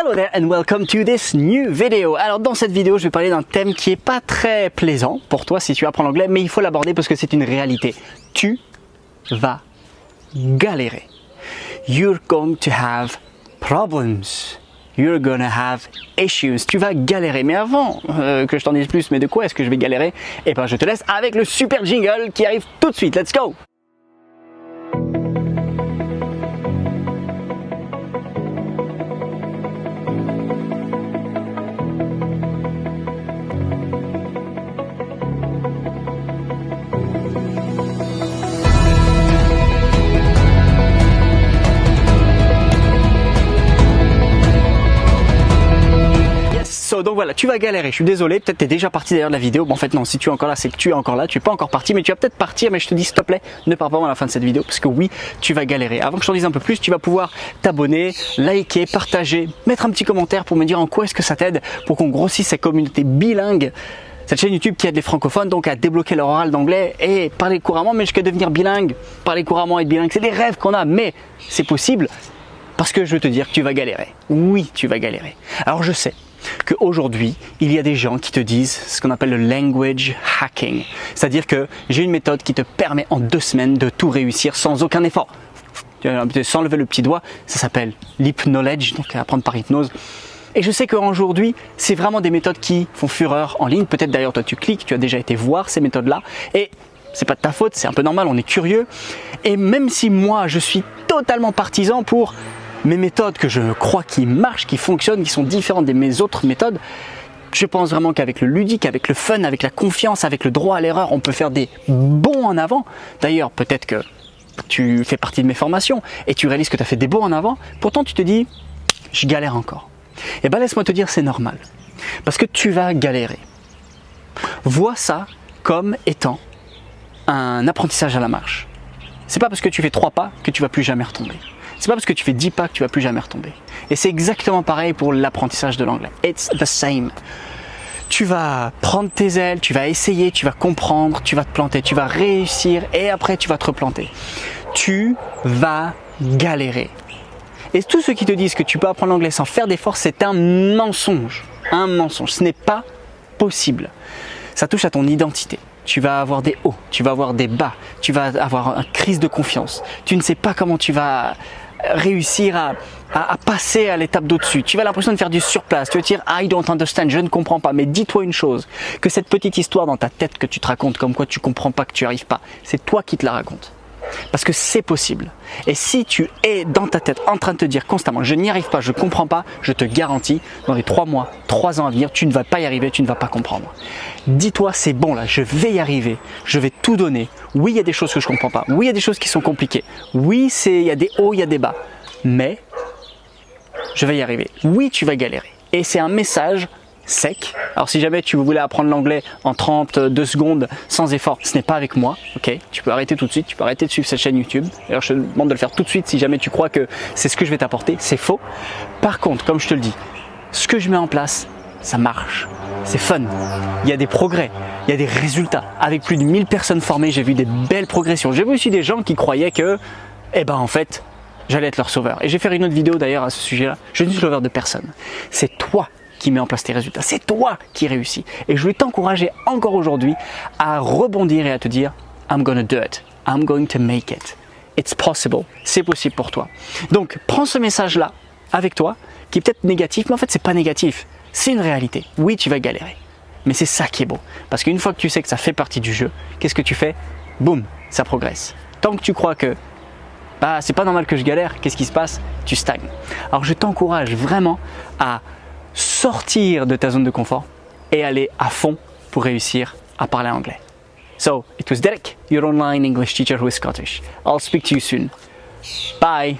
Hello there and welcome to this new video. Alors dans cette vidéo, je vais parler d'un thème qui est pas très plaisant pour toi si tu apprends l'anglais, mais il faut l'aborder parce que c'est une réalité. Tu vas galérer. You're going to have problems. You're gonna have issues. Tu vas galérer. Mais avant que je t'en dise plus, mais de quoi est-ce que je vais galérer? Eh ben je te laisse avec le super jingle qui arrive tout de suite. Let's go! Donc voilà, tu vas galérer, je suis désolé, peut-être t'es déjà parti d'ailleurs de la vidéo, bon en fait non, si tu es encore là, c'est que tu es encore là, tu es pas encore parti, mais tu vas peut-être partir, mais je te dis s'il te plaît, ne pars pas à la fin de cette vidéo, parce que oui, tu vas galérer. Avant que je t'en dise un peu plus, tu vas pouvoir t'abonner, liker, partager, mettre un petit commentaire pour me dire en quoi est-ce que ça t'aide, pour qu'on grossisse cette communauté bilingue, cette chaîne YouTube qui aide les francophones donc à débloquer leur oral d'anglais et parler couramment, mais jusqu'à devenir bilingue. Parler couramment et être bilingue, c'est des rêves qu'on a, mais c'est possible, parce que je veux te dire que tu vas galérer. Oui, tu vas galérer. Alors je sais qu'aujourd'hui, il y a des gens qui te disent ce qu'on appelle le language hacking. C'est-à-dire que j'ai une méthode qui te permet en 2 semaines de tout réussir sans aucun effort. Sans lever le petit doigt, ça s'appelle l'hypknowledge, donc apprendre par hypnose. Et je sais qu'aujourd'hui, c'est vraiment des méthodes qui font fureur en ligne. Peut-être d'ailleurs toi tu cliques, tu as déjà été voir ces méthodes-là. Et c'est pas de ta faute, c'est un peu normal, on est curieux. Et même si moi, je suis totalement partisan pour mes méthodes que je crois qui marchent, qui fonctionnent, qui sont différentes de mes autres méthodes, je pense vraiment qu'avec le ludique, avec le fun, avec la confiance, avec le droit à l'erreur, on peut faire des bons en avant. D'ailleurs, peut-être que tu fais partie de mes formations et tu réalises que tu as fait des bons en avant, pourtant tu te dis, je galère encore. Eh bien laisse-moi te dire, c'est normal, parce que tu vas galérer. Vois ça comme étant un apprentissage à la marche. C'est pas parce que tu fais 3 pas que tu vas plus jamais retomber. C'est pas parce que tu fais 10 pas que tu vas plus jamais retomber. Et c'est exactement pareil pour l'apprentissage de l'anglais. It's the same. Tu vas prendre tes ailes, tu vas essayer, tu vas comprendre, tu vas te planter, tu vas réussir et après tu vas te replanter. Tu vas galérer. Et tous ceux qui te disent que tu peux apprendre l'anglais sans faire d'efforts, c'est un mensonge. Un mensonge. Ce n'est pas possible. Ça touche à ton identité. Tu vas avoir des hauts, tu vas avoir des bas, tu vas avoir une crise de confiance. Tu ne sais pas comment tu vas réussir à passer à l'étape d'au-dessus. Tu vas avoir l'impression de faire du surplace. Tu vas te dire « I don't understand », je ne comprends pas. Mais dis-toi une chose, que cette petite histoire dans ta tête que tu te racontes comme quoi tu ne comprends pas, que tu n'y arrives pas, c'est toi qui te la racontes. Parce que c'est possible. Et si tu es dans ta tête en train de te dire constamment « je n'y arrive pas, je ne comprends pas », je te garantis, dans les 3 mois, 3 ans à venir, tu ne vas pas y arriver, tu ne vas pas comprendre. Dis-toi, c'est bon là, je vais y arriver, je vais tout donner. Oui, il y a des choses que je ne comprends pas. Oui, il y a des choses qui sont compliquées. Oui, il y a des hauts, il y a des bas. Mais je vais y arriver. Oui, tu vas galérer. Et c'est un message sec. Alors si jamais tu voulais apprendre l'anglais en 32 secondes sans effort, ce n'est pas avec moi, ok? Tu peux arrêter tout de suite, tu peux arrêter de suivre cette chaîne YouTube. D'ailleurs, je te demande de le faire tout de suite si jamais tu crois que c'est ce que je vais t'apporter, c'est faux. Par contre, comme je te le dis, ce que je mets en place, ça marche. C'est fun, il y a des progrès, il y a des résultats. Avec plus de 1000 personnes formées, j'ai vu des belles progressions. J'ai vu aussi des gens qui croyaient que, eh ben en fait, j'allais être leur sauveur. Et je vais faire une autre vidéo d'ailleurs à ce sujet-là. Je ne suis sauveur de personne. C'est toi qui mets en place tes résultats. C'est toi qui réussis. Et je voulais t'encourager encore aujourd'hui à rebondir et à te dire I'm gonna do it. I'm going to make it. It's possible. C'est possible pour toi. Donc, prends ce message-là avec toi, qui est peut-être négatif, mais en fait, c'est pas négatif. C'est une réalité. Oui, tu vas galérer. Mais c'est ça qui est beau. Parce qu'une fois que tu sais que ça fait partie du jeu, qu'est-ce que tu fais? Boum, ça progresse. Tant que tu crois que bah, c'est pas normal que je galère, qu'est-ce qui se passe? Tu stagnes. Alors, je t'encourage vraiment à sortir de ta zone de confort et aller à fond pour réussir à parler anglais. So, it was Derek, your online English teacher who is Scottish. I'll speak to you soon. Bye!